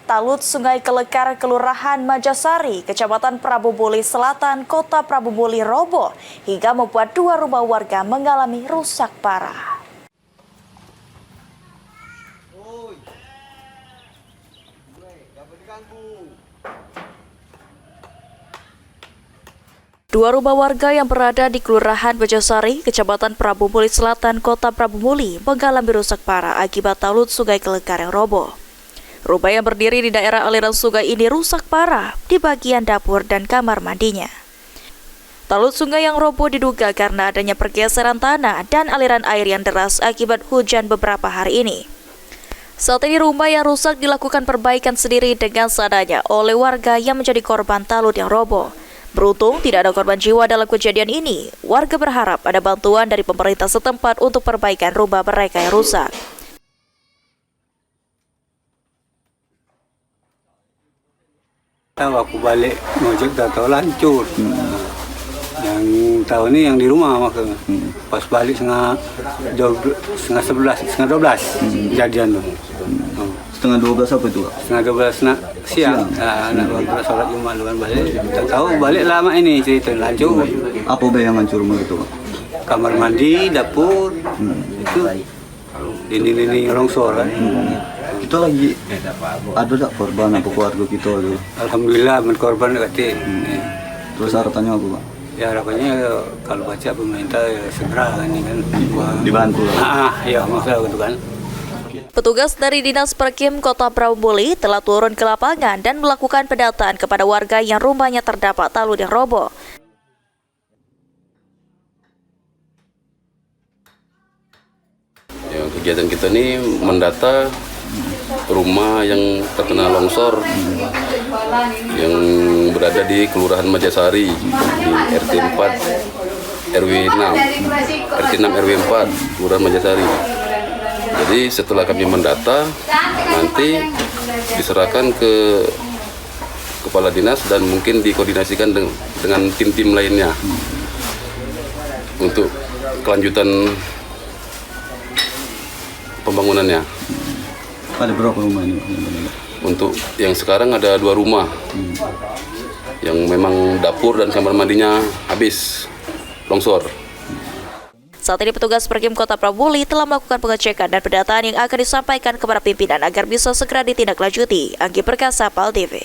Talut Sungai Kelekar, Kelurahan Majasari, Kecamatan Praboboli Selatan, Kota Praboboli roboh hingga membuat 2 rumah warga mengalami rusak parah. Dua rumah warga yang berada di Kelurahan Majasari, Kecamatan Praboboli Selatan, Kota Praboboli mengalami rusak parah akibat talut Sungai Kelekar yang roboh. Rumah yang berdiri di daerah aliran sungai ini rusak parah di bagian dapur dan kamar mandinya. Talut sungai yang roboh diduga karena adanya pergeseran tanah dan aliran air yang deras akibat hujan beberapa hari ini. Saat ini rumah yang rusak dilakukan perbaikan sendiri dengan seadanya oleh warga yang menjadi korban talut yang roboh. Beruntung tidak ada korban jiwa dalam kejadian ini. Warga berharap ada bantuan dari pemerintah setempat untuk perbaikan rumah mereka yang rusak. Aku balik ngojek tak tahu lancur. Yang tahu ini yang di rumah makanya. Pas balik setengah 12 kejadian tuh. Setengah 12 apa itu? Setengah 12 siang. Anak baru sholat Jumat luar balik. Tak tahu balik lama ini cerita lancur. Apa yang hancur rumah itu? Kamar mandi, dapur, itu dinding-dinding longsor kan. Kita lagi ada tak korban apa keluarga kita tu? Alhamdulillah berkorban dekat. Terus harapannya apa, Pak? Ya harapannya kalau baca pemerintah ya segera ini kan Dibantu. Ya masalah gitu kan. Petugas dari Dinas Perkim Kota Praboboli telah turun ke lapangan dan melakukan pendataan kepada warga yang rumahnya terdapat talut yang roboh. Ya, kegiatan kita ini mendata rumah yang terkena longsor yang berada di Kelurahan Majasari di RT 4 RW 6 RT 6 RW 4 Kelurahan Majasari. Jadi setelah kami mendata nanti diserahkan ke kepala dinas dan mungkin dikoordinasikan dengan tim-tim lainnya untuk kelanjutan pembangunannya. Ada berapa rumah ini? Untuk yang sekarang ada 2 rumah yang memang dapur dan kamar mandinya habis longsor. Saat ini petugas Perkim Kota Praboboli telah melakukan pengecekan dan pendataan yang akan disampaikan kepada pimpinan agar bisa segera ditindaklanjuti. Anggi Perkasa, PAL TV.